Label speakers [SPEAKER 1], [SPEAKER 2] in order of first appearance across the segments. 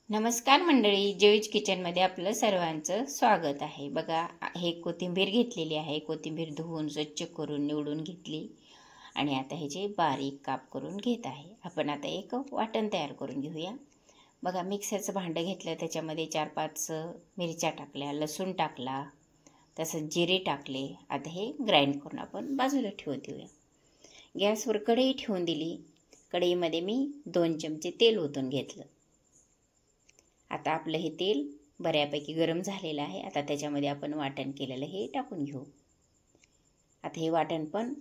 [SPEAKER 1] नमस्कार मंडळी, जयूज किचनमध्ये आपलं सर्वांचं स्वागत आहे। बघा, हे कोथिंबीर घेतलेली आहे। कोथिंबीर धुवून स्वच्छ करून निवडून घेतली आणि आता ह्याचे बारीक काप करून घेत आहे। आपण आता एक वाटण तयार करून घेऊया। बघा, मिक्सरचं भांडं घेतलं, त्याच्यामध्ये 4-5 मिरच्या टाकल्या, लसूण टाकला, तसंच जिरे टाकले। आता हे ग्राइंड करून आपण बाजूला ठेवून देऊया। गॅसवर कढई ठेवून दिली। कढईमध्ये मी 2 चमचे तेल ओतून घेतलं। आता आपलं हे तेल बऱ्यापैकी गरम झालेलं आहे। आता त्याच्यामध्ये आपण वाटण केलेलं हे टाकून घेऊ। आता हे वाटण पण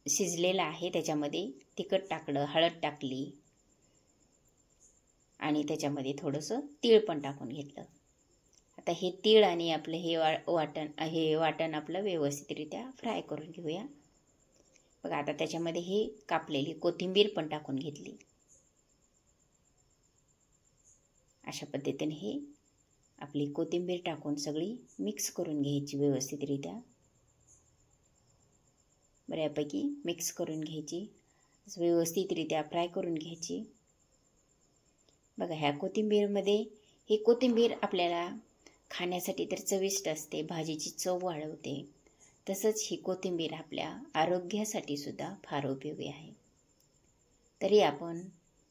[SPEAKER 1] शिजलेलं आहे। त्याच्यामध्ये तिखट टाकलं, हळद टाकली आणि त्याच्यामध्ये थोडंसं तीळ पण टाकून घेतलं। आता हे तीळ आणि आपलं हे वाटण आपलं व्यवस्थितरित्या फ्राय करून घेऊया। बघा, आता त्याच्यामध्ये हे कापलेली कोथिंबीर पण टाकून घेतली। अशा पद्धतीने हे आपली कोथिंबीर टाकून सगळी मिक्स करून घ्यायची व्यवस्थितरित्या। बऱ्यापैकी मिक्स करून घ्यायची, व्यवस्थितरित्या फ्राय करून घ्यायची। बघा, ह्या कोथिंबीरमध्ये ही कोथिंबीर आपल्याला खाण्यासाठी तर चविष्ट असते, भाजीची चव वाढवते। तसंच ही कोथिंबीर आपल्या आरोग्यासाठी सुद्धा फार उपयोगी आहे। तरी आपण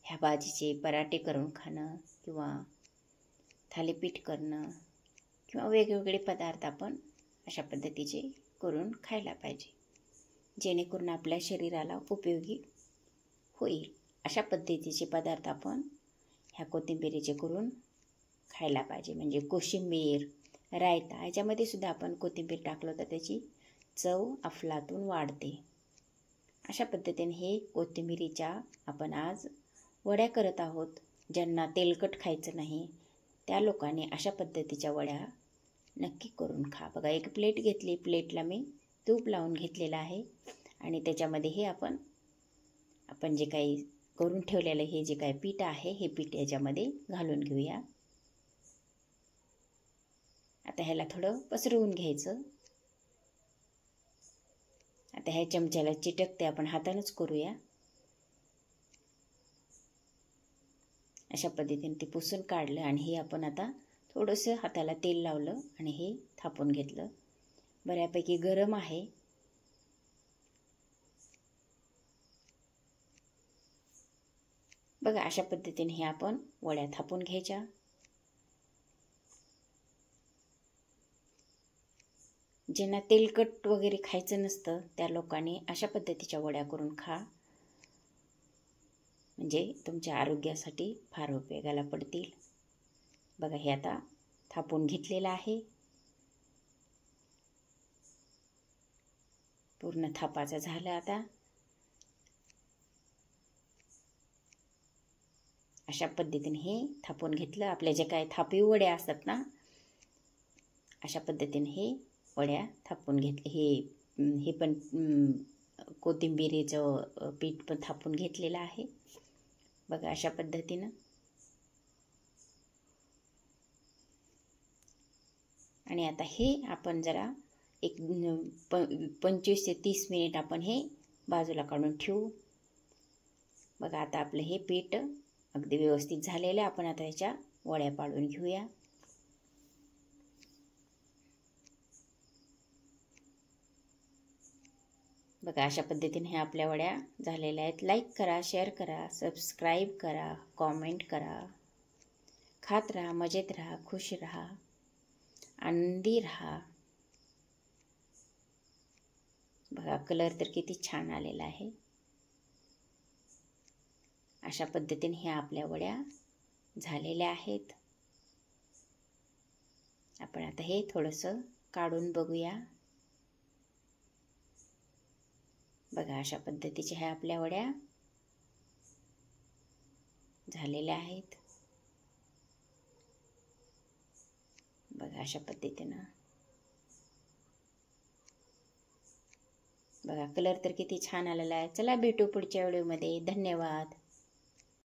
[SPEAKER 1] ह्या भाजीचे पराठे करून खाणं किंवा थालीपीठ करणं किंवा वेगवेगळे पदार्थ आपण अशा पद्धतीचे करून खायला पाहिजे, जेणेकरून आपल्या शरीराला उपयोगी होईल। अशा पद्धतीचे पदार्थ आपण ह्या कोथिंबीरीचे करून खायला पाहिजे। म्हणजे कोशिंबीर, रायता याच्यामध्ये सुद्धा आपण कोथिंबीर टाकलं तर त्याची चव अफलातून वाढते। अशा पद्धतीने हे कोथिंबीरीच्या आपण आज वड्या करत आहोत। ज्यांना तेलकट खायचं नाही त्या लोकांनी अशा पद्धतीच्या वड्या नक्की करून खा। बघा, एक प्लेट घेतली, प्लेटला मी तूप लावून घेतलेलं आहे आणि त्याच्यामध्ये हे आपण जे काही करून ठेवलेलं हे जे काही पीठ आहे हे पीठ याच्यामध्ये घालून घेऊया। आता ह्याला थोडं पसरवून घ्यायचं। आता ह्या चमच्याला चिटकते, आपण हातानेच करूया। अशा पद्धतीने ते पुसून काढलं आणि हे आपण आता थोडंसं हाताला तेल लावलं आणि हे थापून घेतलं। बऱ्यापैकी गरम आहे। बघा, अशा पद्धतीने हे आपण वड्या थापून घ्यायच्या। ज्यांना तेलकट वगैरे खायचं नसतं त्या लोकांनी अशा पद्धतीच्या वड्या करून खा, म्हणजे तुमच्या आरोग्यासाठी फार उपयोगाला पडतील। बघा, हे आता थापून घेतलेलं आहे। पूर्ण थापाचं झालं। आता अशा पद्धतीने हे थापून घेतलं। आपल्या जे काही थापीव वड्या असतात ना, अशा पद्धतीने हे वड्या थापून घेतले। हे पण कोथिंबीरीचं पीठ पण थापून घेतलेलं आहे। बघा, अशा पद्धतीनं आणि आता हे आपण जरा एक 25 ते 30 मिनिट आपण हे बाजूला काढून ठेवू। बघा, आता आपलं हे पीठ अगदी व्यवस्थित झालेलं आहे। आपण आता ह्याच्या वड्या पाडून घेऊया। बघा, अशा पद्धतीने हे आपल्या वड्या झालेल्या आहेत। लाईक करा, शेअर करा, सबस्क्राईब करा, कॉमेंट करा। खात राहा, मजेत राहा, खुश राहा, आनंदी राहा। बघा, कलर तर किती छान आलेला आहे। अशा पद्धतीने ह्या आपल्या वड्या झालेल्या आहेत। आपण आता हे थोडंसं काढून बघूया। बघा, अशा पद्धतीच्या ह्या आपल्या वड्या झालेल्या आहेत। बघा, अशा पद्धतीनं बघा, कलर तर किती छान आलेला आहे। चला, भेटू पुढच्या व्हिडिओमध्ये। धन्यवाद।